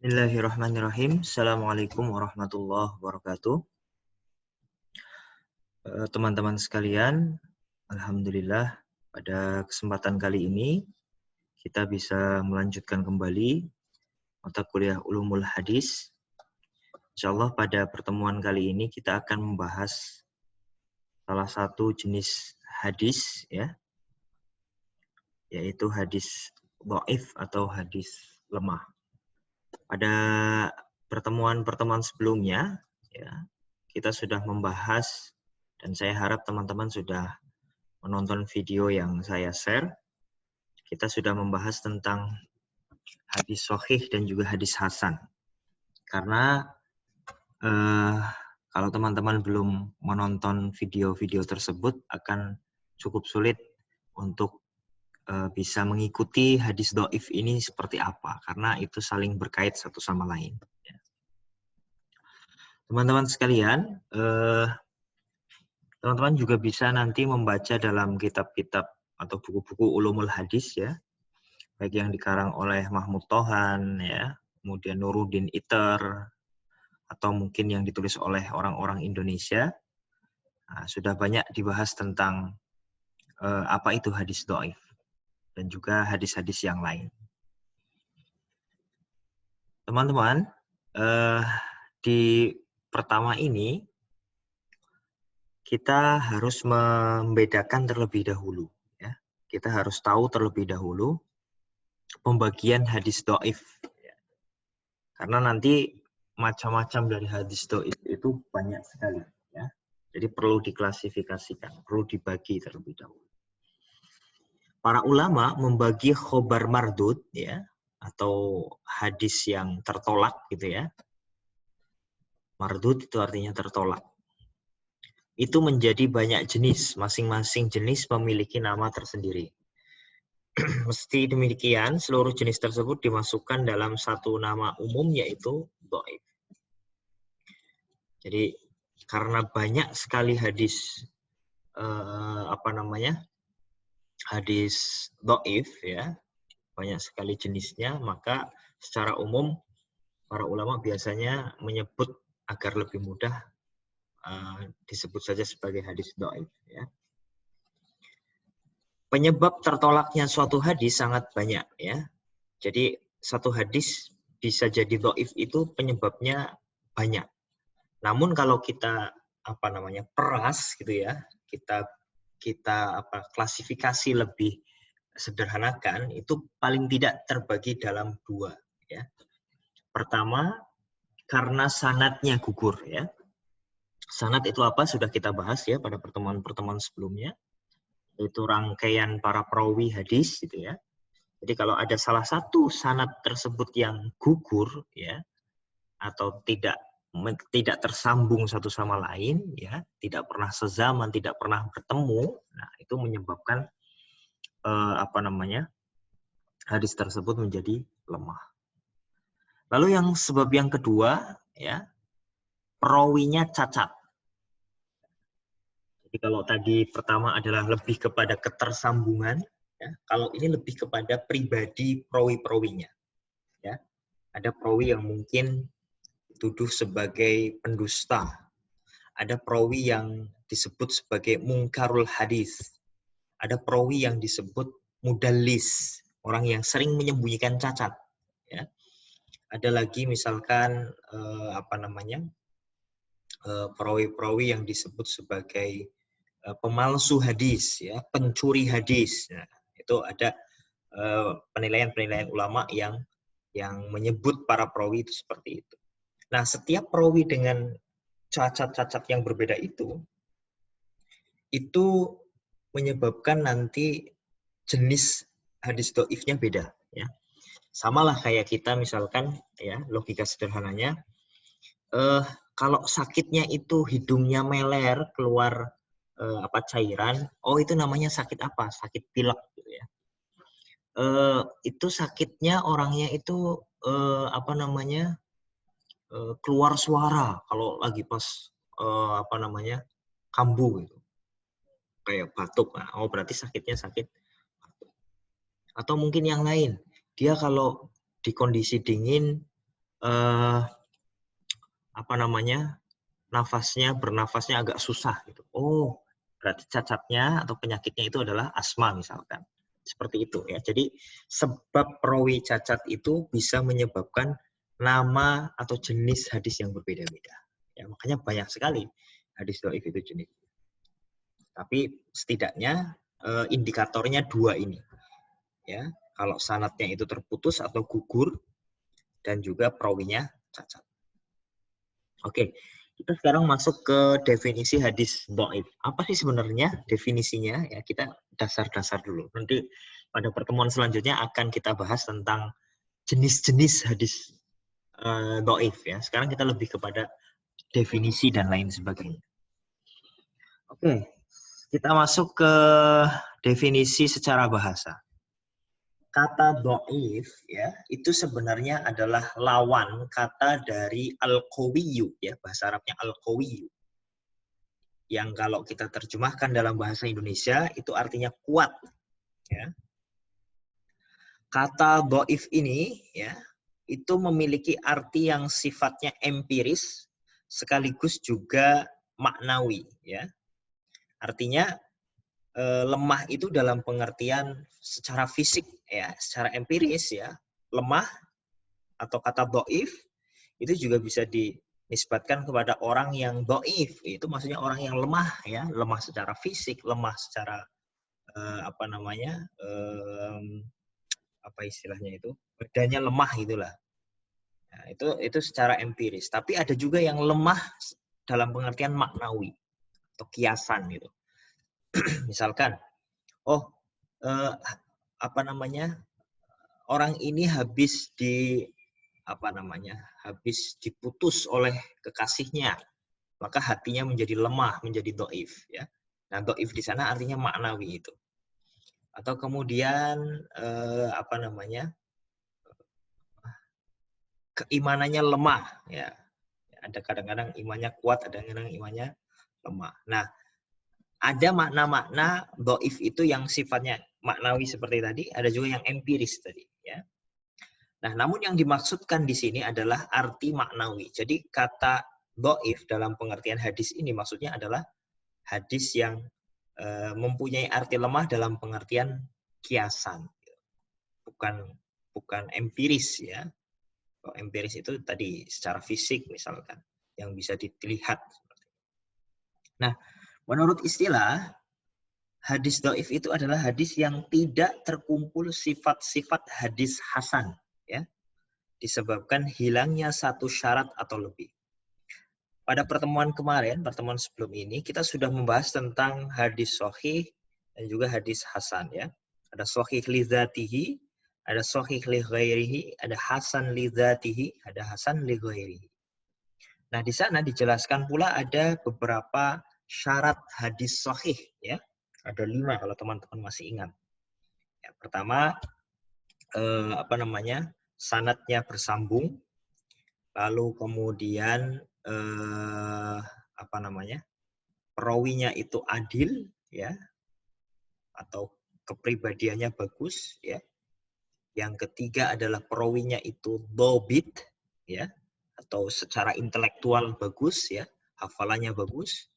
Bismillahirrahmanirrahim. Assalamualaikum warahmatullahi wabarakatuh. Teman-teman sekalian, alhamdulillah pada kesempatan kali ini kita bisa melanjutkan kembali mata kuliah Ulumul Hadis. Insyaallah pada pertemuan kali ini kita akan membahas salah satu jenis hadis ya, yaitu hadis dhaif atau hadis lemah. Pada pertemuan-pertemuan sebelumnya, ya, kita sudah membahas dan saya harap teman-teman sudah menonton video yang saya share. Kita sudah membahas tentang hadis sahih dan juga hadis hasan. Karena kalau teman-teman belum menonton video-video tersebut akan cukup sulit untuk bisa mengikuti hadis dhaif ini seperti apa, karena itu saling berkait satu sama lain. Teman-teman sekalian, teman-teman juga bisa nanti membaca dalam kitab-kitab atau buku-buku ulumul hadis ya, baik yang dikarang oleh Mahmud Tohan ya, kemudian Nuruddin Iter, atau mungkin yang ditulis oleh orang-orang Indonesia. Nah, sudah banyak dibahas tentang apa itu hadis dhaif dan juga hadis-hadis yang lain. Teman-teman, di pertama ini kita harus membedakan terlebih dahulu. Ya. Kita harus tahu terlebih dahulu pembagian hadis dhaif. Ya. Karena nanti macam-macam dari hadis dhaif itu banyak sekali. Ya. Jadi perlu diklasifikasikan, perlu dibagi terlebih dahulu. Para ulama membagi khobar mardud ya, atau hadis yang tertolak gitu ya. Mardud itu artinya tertolak. Itu menjadi banyak jenis, masing-masing jenis memiliki nama tersendiri. Mesti demikian, seluruh jenis tersebut dimasukkan dalam satu nama umum yaitu dhaif. Jadi karena banyak sekali hadis hadis dhaif ya, banyak sekali jenisnya, maka secara umum para ulama biasanya menyebut agar lebih mudah disebut saja sebagai hadis dhaif ya. Penyebab tertolaknya suatu hadis sangat banyak ya. Jadi satu hadis bisa jadi dhaif itu penyebabnya banyak. Namun kalau kita peras gitu ya, kita klasifikasi lebih sederhanakan, itu paling tidak terbagi dalam dua ya. Pertama, karena sanadnya gugur ya. Sanad itu apa? Sudah kita bahas ya pada pertemuan-pertemuan sebelumnya. Itu rangkaian para perawi hadis gitu ya. Jadi kalau ada salah satu sanad tersebut yang gugur ya, atau tidak tersambung satu sama lain ya, tidak pernah sezaman, tidak pernah bertemu, nah itu menyebabkan hadis tersebut menjadi lemah. Lalu yang sebab yang kedua ya, perawinya cacat. Jadi kalau tadi pertama adalah lebih kepada ketersambungan, ya, kalau ini lebih kepada pribadi perawi-perawinya. Ya. Ada perawi yang mungkin dituduh sebagai pendusta. Ada perawi yang disebut sebagai mungkarul hadis. Ada perawi yang disebut mudallis, orang yang sering menyembunyikan cacat. Ya. Ada lagi misalkan perawi-perawi yang disebut sebagai pemalsu hadis, ya, pencuri hadis. Nah, itu ada penilaian-penilaian ulama yang menyebut para perawi itu seperti itu. Nah, setiap perawi dengan cacat-cacat yang berbeda itu menyebabkan nanti jenis hadis dhaifnya beda. Ya. Samalah kayak kita misalkan, ya, logika sederhananya, kalau sakitnya itu hidungnya meler, keluar cairan, oh itu namanya sakit apa? Sakit pilek gitu ya. Itu sakitnya orangnya itu keluar suara kalau lagi pas kambuh gitu. Kayak batuk. Nah, oh berarti sakitnya sakit batuk. Atau mungkin yang lain, dia kalau di kondisi dingin apa namanya, bernafasnya agak susah gitu. Oh, berarti cacatnya atau penyakitnya itu adalah asma misalkan. Seperti itu ya. Jadi sebab perawi cacat itu bisa menyebabkan nama atau jenis hadis yang berbeda-beda. Ya, makanya banyak sekali hadis dhaif itu jenis. Tapi setidaknya indikatornya dua ini. Ya, kalau sanadnya itu terputus atau gugur dan juga perawinya cacat. Oke, kita sekarang masuk ke definisi hadis dhaif. Apa sih sebenarnya definisinya? Ya, kita dasar-dasar dulu. Nanti pada pertemuan selanjutnya akan kita bahas tentang jenis-jenis hadis dhaif ya. Sekarang kita lebih kepada definisi dan lain sebagainya. Oke, kita masuk ke definisi secara bahasa. Kata dhaif ya, itu sebenarnya adalah lawan kata dari al-qawiyyu ya, bahasa Arabnya al-qawiyyu. Yang kalau kita terjemahkan dalam bahasa Indonesia itu artinya kuat ya. Kata dhaif ini ya, itu memiliki arti yang sifatnya empiris sekaligus juga maknawi ya. Artinya lemah itu dalam pengertian secara fisik ya, secara empiris ya, lemah atau kata dhaif itu juga bisa dinisbatkan kepada orang yang dhaif, itu maksudnya orang yang lemah ya, lemah secara fisik, lemah secara apa namanya, apa istilahnya itu, badannya lemah gitulah. Nah, itu secara empiris. Tapi ada juga yang lemah dalam pengertian maknawi atau kiasan gitu. Misalkan, apa namanya, orang ini habis diputus oleh kekasihnya, maka hatinya menjadi lemah, menjadi dhaif ya. Nah, dhaif di sana artinya maknawi itu. Atau kemudian apa namanya, keimanannya lemah ya. Ada kadang-kadang imannya kuat, ada kadang-kadang imannya lemah. Nah, ada makna-makna dhaif itu yang sifatnya maknawi seperti tadi, ada juga yang empiris tadi ya. Nah, namun yang dimaksudkan di sini adalah arti maknawi. Jadi kata dhaif dalam pengertian hadis ini maksudnya adalah hadis yang mempunyai arti lemah dalam pengertian kiasan. Bukan empiris ya. Kalau empiris itu tadi secara fisik misalkan yang bisa dilihat. Nah, menurut istilah hadis dhaif itu adalah hadis yang tidak terkumpul sifat-sifat hadis hasan ya. Disebabkan hilangnya satu syarat atau lebih. Pada pertemuan kemarin, pertemuan sebelum ini, kita sudah membahas tentang hadis sahih dan juga hadis hasan ya. Ada sahih li dzatihi, ada sahih li ghairihi, ada hasan li dzatihi, ada hasan li ghairihi. Nah, di sana dijelaskan pula ada beberapa syarat hadis sahih ya. Ada 5 kalau teman-teman masih ingat. Ya, pertama apa namanya? Sanadnya bersambung. Lalu kemudian apa namanya, perawinya itu adil ya, atau kepribadiannya bagus ya. Yang ketiga adalah perawinya itu dhobit ya, atau secara intelektual bagus ya, hafalannya bagus,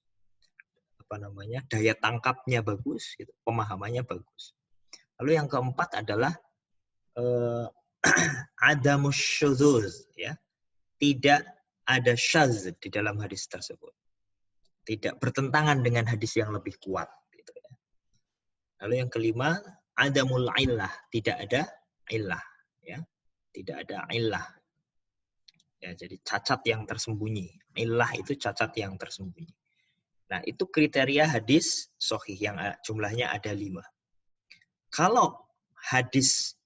apa namanya, daya tangkapnya bagus gitu, pemahamannya bagus. Lalu yang keempat adalah adamus syuzuz ya, tidak ada syaz di dalam hadis tersebut. Tidak bertentangan dengan hadis yang lebih kuat. Gitu ya. Lalu yang kelima, adamul illah. Tidak ada illah. Ya. Tidak ada illah. Ya, jadi cacat yang tersembunyi. Illah itu cacat yang tersembunyi. Nah, itu kriteria hadis sahih yang jumlahnya ada 5. Kalau hadis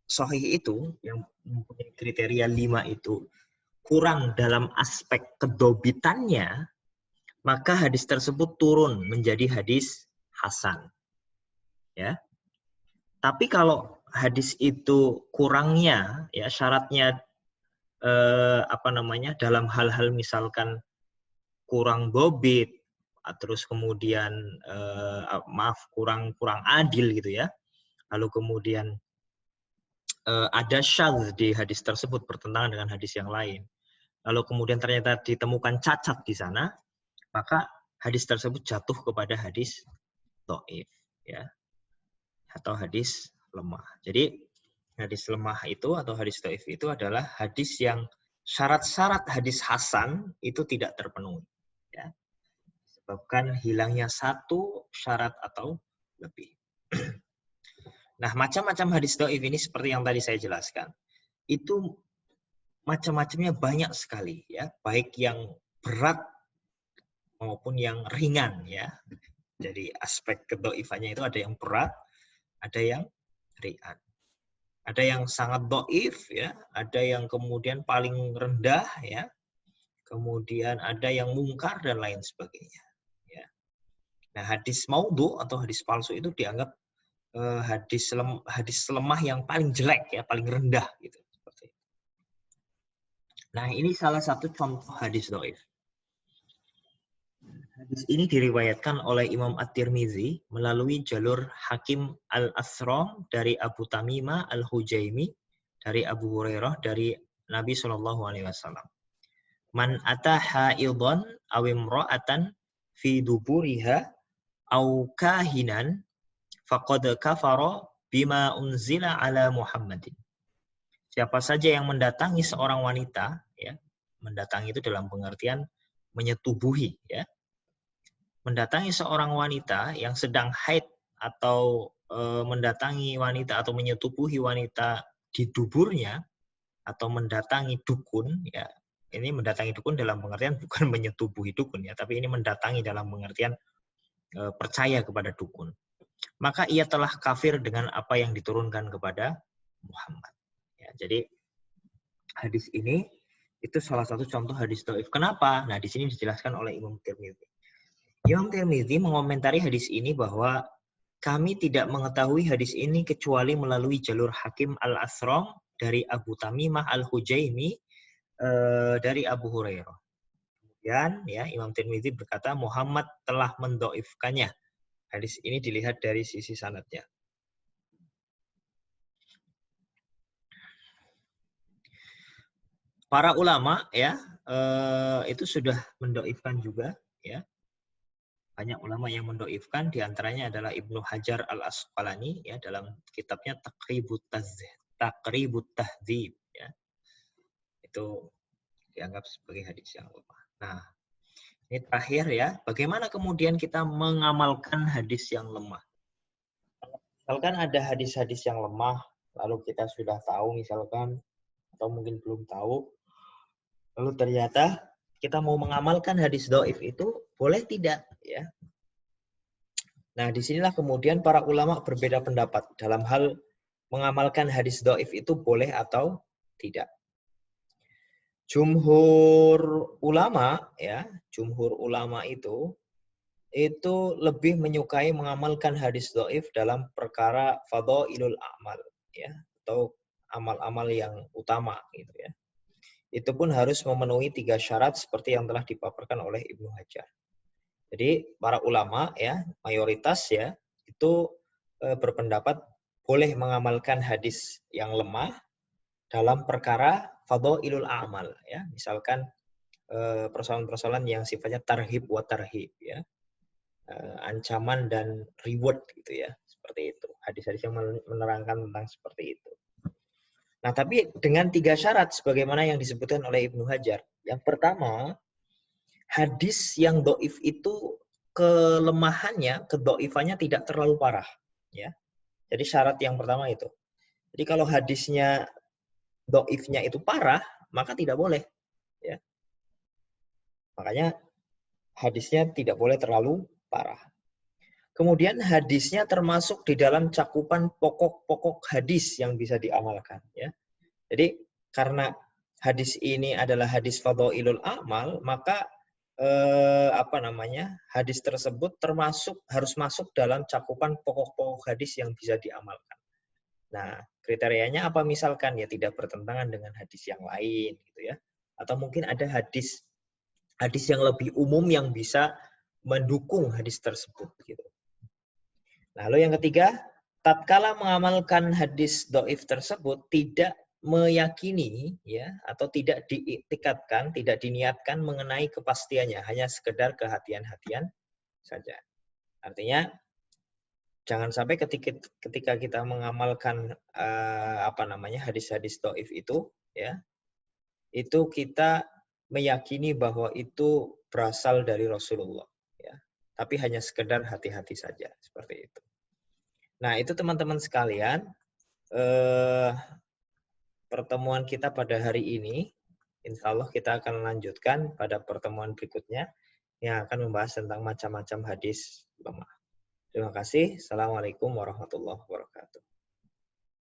sahih itu, yang mempunyai kriteria 5 itu, kurang dalam aspek kedobitannya, maka hadis tersebut turun menjadi hadis hasan. Ya. Tapi kalau hadis itu kurangnya ya syaratnya apa namanya, dalam hal-hal misalkan kurang dobit, terus kemudian kurang adil gitu ya. Lalu kemudian ada syadz di hadis tersebut, bertentangan dengan hadis yang lain, lalu kemudian ternyata ditemukan cacat di sana, maka hadis tersebut jatuh kepada hadis dhaif, ya, atau hadis lemah. Jadi hadis lemah itu atau hadis dhaif itu adalah hadis yang syarat-syarat hadis hasan itu tidak terpenuhi, ya, disebabkan hilangnya satu syarat atau lebih. Nah, macam-macam hadis dhaif ini seperti yang tadi saya jelaskan. Itu macam-macamnya banyak sekali, ya, baik yang berat maupun yang ringan, ya. Jadi aspek kedhaifannya itu ada yang berat, ada yang ringan. Ada yang sangat dhaif, ya, ada yang kemudian paling rendah, ya. Kemudian ada yang mungkar dan lain sebagainya, ya. Nah, hadis maudhu atau hadis palsu itu dianggap hadis lemah yang paling jelek, ya, paling rendah gitu. Seperti itu. Nah, ini salah satu contoh hadis dhaif. Hadis ini diriwayatkan oleh Imam At-Tirmizi melalui jalur Hakim Al-Asram dari Abu Tamimah Al-Hujaimi dari Abu Hurairah dari Nabi Shallallahu Alaihi Wasallam. Man ata haidhan aw imra'atan fi duburiha aw kahinan faqad kafara bima unzila ala Muhammadin. Siapa saja yang mendatangi seorang wanita, ya, mendatangi itu dalam pengertian menyetubuhi, ya. Mendatangi seorang wanita yang sedang haid atau mendatangi wanita atau menyetubuhi wanita di duburnya atau mendatangi dukun, ya. Ini mendatangi dukun dalam pengertian bukan menyetubuhi dukun, ya, tapi ini mendatangi dalam pengertian percaya kepada dukun. Maka ia telah kafir dengan apa yang diturunkan kepada Muhammad. Ya, jadi hadis ini itu salah satu contoh hadis dhaif. Kenapa? Nah, di sini dijelaskan oleh Imam Tirmizi. Imam Tirmizi mengomentari hadis ini bahwa kami tidak mengetahui hadis ini kecuali melalui jalur Hakim Al-Asram dari Abu Tamimah Al-Hujaimi dari Abu Hurairah. Kemudian, ya, Imam Tirmizi berkata Muhammad telah mendhaifkannya. Hadis ini dilihat dari sisi sanadnya. Para ulama, ya, itu sudah mendhaifkan juga, ya. Banyak ulama yang mendhaifkan, diantaranya adalah Ibnu Hajar Al-Asqalani, ya, dalam kitabnya Taqribut Tahdzib, ya. Itu dianggap sebagai hadis yang lemah. Nah, ini terakhir, ya, bagaimana kemudian kita mengamalkan hadis yang lemah? Misalkan ada hadis-hadis yang lemah, lalu kita sudah tahu misalkan, atau mungkin belum tahu, lalu ternyata kita mau mengamalkan hadis dhaif itu, boleh tidak, ya? Nah, disinilah kemudian para ulama berbeda pendapat dalam hal mengamalkan hadis dhaif itu boleh atau tidak. Jumhur ulama, ya, jumhur ulama itu lebih menyukai mengamalkan hadis dhaif dalam perkara fadhailul a'mal, ya, atau amal-amal yang utama, gitu, ya. Itu pun harus memenuhi 3 syarat seperti yang telah dipaparkan oleh Ibnu Hajar. Jadi para ulama, ya, mayoritas, ya, itu berpendapat boleh mengamalkan hadis yang lemah dalam perkara fadhailul a'mal, ya. Misalkan persoalan-persoalan yang sifatnya tarhib wa tarhib, ya. Ancaman dan reward, gitu, ya. Seperti itu. Hadis-hadis yang menerangkan tentang seperti itu. Nah, tapi dengan 3 syarat sebagaimana yang disebutkan oleh Ibnu Hajar. Yang pertama, hadis yang dhaif itu kelemahannya, kedhaifannya tidak terlalu parah, ya. Jadi syarat yang pertama itu. Jadi kalau hadisnya dhaifnya itu parah, maka tidak boleh, ya. Makanya hadisnya tidak boleh terlalu parah. Kemudian hadisnya termasuk di dalam cakupan pokok-pokok hadis yang bisa diamalkan, ya. Jadi karena hadis ini adalah hadis fadhailul a'mal, maka hadis tersebut harus masuk dalam cakupan pokok-pokok hadis yang bisa diamalkan. Nah, kriterianya apa misalkan? Ya tidak bertentangan dengan hadis yang lain, gitu, ya. Atau mungkin ada hadis yang lebih umum yang bisa mendukung hadis tersebut, gitu. Lalu yang ketiga, tatkala mengamalkan hadis doif tersebut tidak meyakini ya atau tidak diiktikadkan, tidak diniatkan mengenai kepastiannya, hanya sekedar kehati-hatian saja. Artinya jangan sampai ketika kita mengamalkan hadis-hadis doif itu ya, itu kita meyakini bahwa itu berasal dari Rasulullah ya. Tapi hanya sekedar hati-hati saja seperti itu. Nah, itu teman-teman sekalian, pertemuan kita pada hari ini. Insya Allah kita akan lanjutkan pada pertemuan berikutnya yang akan membahas tentang macam-macam hadis lemah. Terima kasih. Assalamualaikum warahmatullahi wabarakatuh.